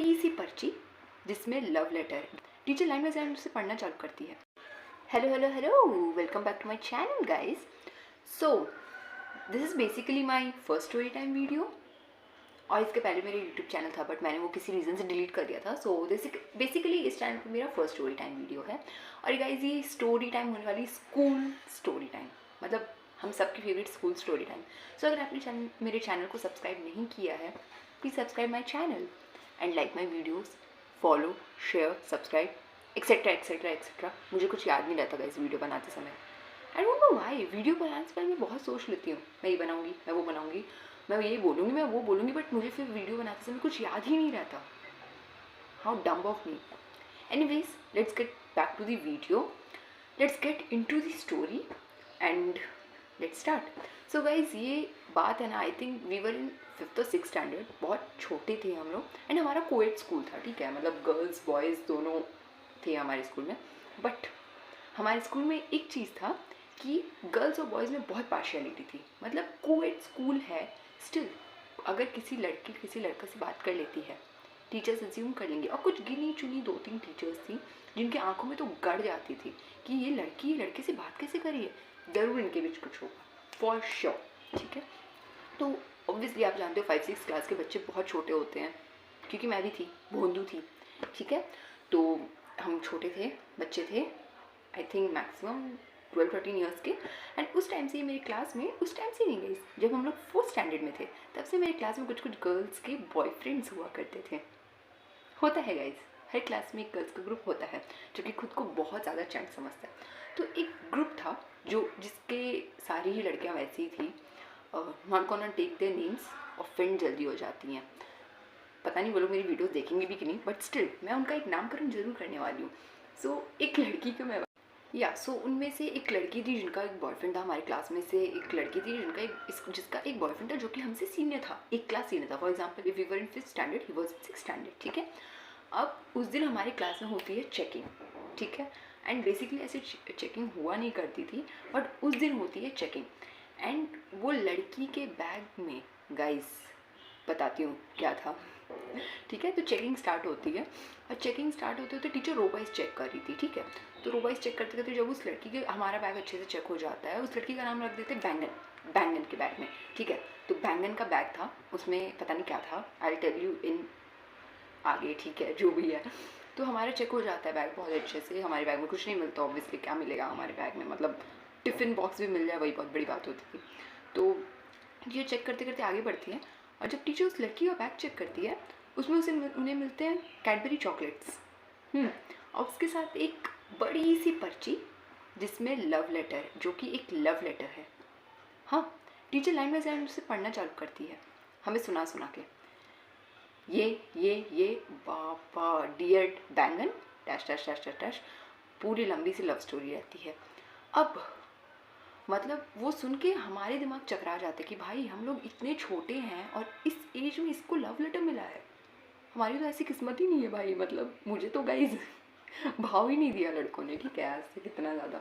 बड़ी सी पर्ची जिसमें love letter. Teacher line by line उसे पढ़ना चालू करती है। Hello hello hello, welcome back to my channel guys. So this is basically my first story time video. और इसके पहले मेरा यूट्यूब चैनल था बट मैंने वो किसी रीज़न से डिलीट कर दिया था। सो बेसिकली इस चैनल पे मेरा फर्स्ट स्टोरी टाइम वीडियो है। और गाइस ये स्टोरी टाइम होने वाली स्कूल स्टोरी टाइम, मतलब हम सबकी फेवरेट स्कूल स्टोरी टाइम। सो अगर आपने मेरे चैनल को सब्सक्राइब नहीं किया है, please subscribe my channel and like my videos, follow, share, subscribe etcetera etcetera etcetera. मुझे कुछ याद नहीं रहता इस वीडियो बनाते समय। I don't know why. Video बनाने से पहले मैं बहुत सोच लेती हूँ, मैं ये बनाऊँगी, मैं वो बनाऊँगी, मैं ये बोलूँगी, मैं वो बोलूँगी, बट मुझे फिर वीडियो बनाते समय कुछ याद ही नहीं रहता। How dumb of me. Anyways, let's get back to the video, let's get into the story and let's start. So guys ये बात है ना, I think we were in 5th और 6th स्टैंडर्ड, बहुत छोटे थे हम लोग। एंड हमारा कोएड स्कूल था, ठीक है, मतलब गर्ल्स बॉयज़ दोनों थे हमारे स्कूल में। बट हमारे स्कूल में एक चीज़ था कि गर्ल्स और बॉयज़ में बहुत पार्शियलिटी थी। मतलब कोएड स्कूल है, स्टिल अगर किसी लड़की किसी लड़का से बात कर लेती है, टीचर्स अज्यूम कर लेंगे। और कुछ गिनी चुनी 2-3 टीचर्स थी जिनके आंखों में तो गड़ जाती थी कि ये लड़की लड़के से बात कैसे करी है, ज़रूर इनके बीच कुछ होगा, फॉर श्योर, ठीक है। तो ऑब्वियसली आप जानते हो 5-6 क्लास के बच्चे बहुत छोटे होते हैं, क्योंकि मैं भी थी, भोंदू थी, ठीक है। तो हम छोटे थे, बच्चे थे, आई थिंक मैक्सिमम 12-13 ईयर्स के। एंड उस टाइम से ही मेरी क्लास में, उस टाइम से नहीं गई, जब हम लोग 4th स्टैंडर्ड में थे तब से मेरी क्लास में कुछ कुछ गर्ल्स के बॉयफ्रेंड्स हुआ करते थे। होता है गाइज, हर क्लास में एक गर्ल्स का ग्रुप होता है जो कि खुद को बहुत ज़्यादा चैंट समझता है। तो एक ग्रुप था जो जिसके सारी ही लड़कियाँ वैसी ही थी। Not gonna take their names, offend जल्दी हो जाती हैं, पता नहीं वो लोग मेरी वीडियोस देखेंगे भी कि नहीं, बट स्टिल मैं उनका एक नामकरण जरूर करने वाली हूँ। सो एक लड़की को मैं उनमें से एक लड़की थी जिनका एक बॉयफ्रेंड था। हमारे क्लास में से एक लड़की थी जिसका एक बॉयफ्रेंड था जो कि हमसे सीनियर था, एक क्लास सीनियर था। For example if we were in 5th standard, he was in 6th standard, ठीक है। अब उस दिन हमारी क्लास में होती है चेकिंग, ठीक है। एंड बेसिकली ऐसे चेकिंग हुआ नहीं करती थी, बट उस दिन होती है चेकिंग। एंड वो लड़की के बैग में, गाइस बताती हूँ क्या था, ठीक है। तो चेकिंग स्टार्ट होती है और चेकिंग स्टार्ट होते होते टीचर रो वाइज चेक कर रही थी, ठीक है। तो रो वाइज चेक करते करते जब उस लड़की के, हमारा बैग अच्छे से चेक हो जाता है, उस लड़की का नाम रख देते बैंगन, बैंगन के बैग में, ठीक है। तो बैंगन का बैग था, उसमें पता नहीं क्या था, आई टेल यू इन आगे, ठीक है, जो भी है। तो हमारा चेक हो जाता है बैग बहुत अच्छे से। हमारे बैग में कुछ नहीं मिलता ऑब्वियसली, क्या मिलेगा हमारे बैग में, मतलब टिफ़िन बॉक्स भी मिल जाए वही बहुत बड़ी बात होती थी। तो ये चेक करते करते आगे बढ़ती है और जब टीचर उस लड़की का बैग चेक करती है, उसमें उन्हें मिलते हैं कैडबरी चॉकलेट्स, और उसके साथ एक बड़ी सी पर्ची जिसमें लव लेटर, जो कि एक लव लेटर है। हाँ, टीचर लाइन बाय लाइन उसे पढ़ना चालू करती है, हमें सुना सुना के, ये बाबा डियर बैंगन dash dash dash dash dash, पूरी लंबी सी लव स्टोरी रहती है। अब मतलब वो सुन के हमारे दिमाग चकरा जाते कि भाई हम लोग इतने छोटे हैं और इस एज में इसको लव लेटर मिला है, हमारी तो ऐसी किस्मत ही नहीं है भाई। मतलब मुझे तो गाइज भाव ही नहीं दिया लड़कों ने, ठीक है, आज से कितना ज़्यादा।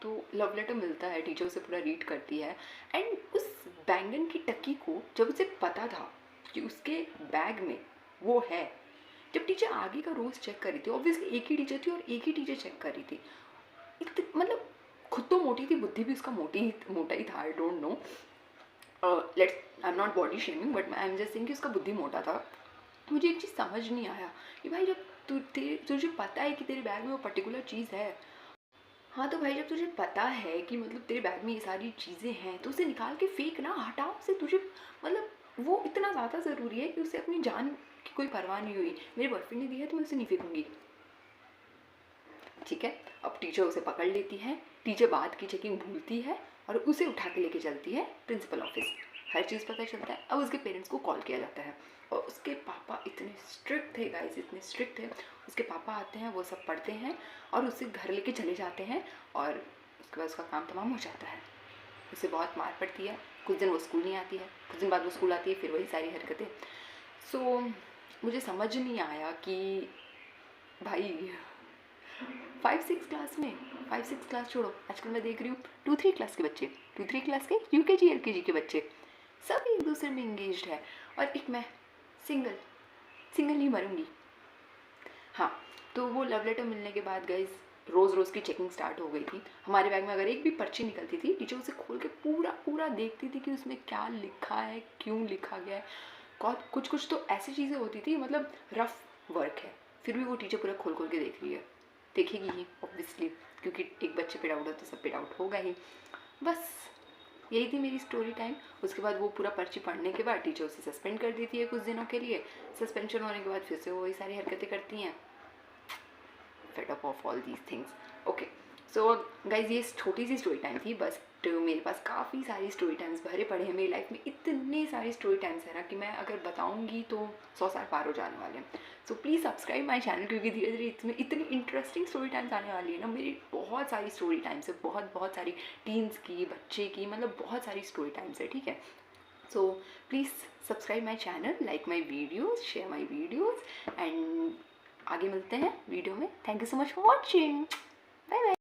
तो लव लेटर मिलता है, टीचर उसे पूरा रीड करती है। एंड उस बैंगन की टक्की को जब उसे पता था कि उसके बैग में वो है, जब टीचर आगे का रोज़ चेक कर रही थी, ऑब्वियसली एक ही टीचर थी और एक ही टीचर चेक कर रही थी, मतलब खुद तो मोटी थी, बुद्धि भी उसका मोटा ही था, I don't know, let's, I am not body shaming, but I am just saying कि उसका बुद्धि मोटा था। मुझे एक चीज़ समझ नहीं आया कि भाई जब तुझे पता है कि तेरे बैग में वो पर्टिकुलर चीज़ है, हाँ तो भाई जब तुझे पता है कि मतलब तेरे बैग में ये सारी चीज़ें हैं तो उसे निकाल के फेंक ना, हटाओ उसे। तुझे मतलब वो इतना ज़्यादा ज़रूरी है कि उसे अपनी जान की कोई परवाह नहीं हुई, मेरे बॉयफ्रेंड ने दिया है तो मैं उसे नहीं फेंकूंगी, ठीक है। अब टीचर उसे पकड़ लेती है, टीचर बाद की चेकिंग भूलती है और उसे उठा के लेके चलती है प्रिंसिपल ऑफिस। हर चीज़ पता चलता है। अब उसके पेरेंट्स को कॉल किया जाता है और उसके पापा इतने स्ट्रिक्ट थे गाइस, इतने स्ट्रिक्ट थे। उसके पापा आते हैं, वो सब पढ़ते हैं और उसे घर लेके चले जाते हैं और उसके बाद उसका काम तमाम हो जाता है। उसे बहुत मार पड़ती है, कुछ दिन वो स्कूल नहीं आती है, कुछ दिन बाद वो स्कूल आती है, फिर वही सारी हरकतें। सो मुझे समझ नहीं आया कि भाई 5-6 क्लास में, 5-6 क्लास छोड़ो, आजकल मैं देख रही हूँ 2-3 क्लास के बच्चे, 2-3 क्लास के UKG LKG के बच्चे सब एक दूसरे में इंगेज्ड है और एक मैं सिंगल, सिंगल ही मरूंगी। हाँ, तो वो लव लेटर मिलने के बाद गाइज रोज़ रोज़ की चेकिंग स्टार्ट हो गई थी। हमारे बैग में अगर एक भी पर्ची निकलती थी, टीचर उसे खोल के पूरा पूरा देखती थी कि उसमें क्या लिखा है, क्यों लिखा गया है। कुछ कुछ तो ऐसी चीज़ें होती थी, मतलब रफ वर्क है, फिर भी वो टीचर पूरा खोल खोल के देख रही है। देखेगी ही ऑब्वियसली, क्योंकि एक बच्चे पे डाउट हो तो सब पे डाउट होगा ही। बस यही थी मेरी स्टोरी टाइम। उसके बाद वो पूरा पर्ची पढ़ने के बाद टीचर उसे सस्पेंड कर देती है कुछ दिनों के लिए। सस्पेंशन होने के बाद फिर से वो वही सारी हरकतें करती हैं। Fed up of all these things. Okay, so guys ये छोटी सी स्टोरी टाइम थी, बस मेरे पास काफ़ी सारी स्टोरी टाइम्स भरे पड़े हैं। मेरी लाइफ में इतने सारे स्टोरी टाइम्स हैं ना कि मैं अगर बताऊंगी तो 100 साल पार हो जाने वाले हैं। सो प्लीज़ सब्सक्राइब माई चैनल, क्योंकि धीरे धीरे इसमें इतनी इंटरेस्टिंग स्टोरी टाइम्स आने वाली है ना। मेरी बहुत सारी स्टोरी टाइम्स है, बहुत बहुत सारी टीन्स की, बच्चे की, मतलब बहुत सारी स्टोरी टाइम्स है, ठीक है। So please subscribe my channel, like my videos, share my videos, and आगे मिलते हैं वीडियो में। Thank you so much for watching. Bye bye.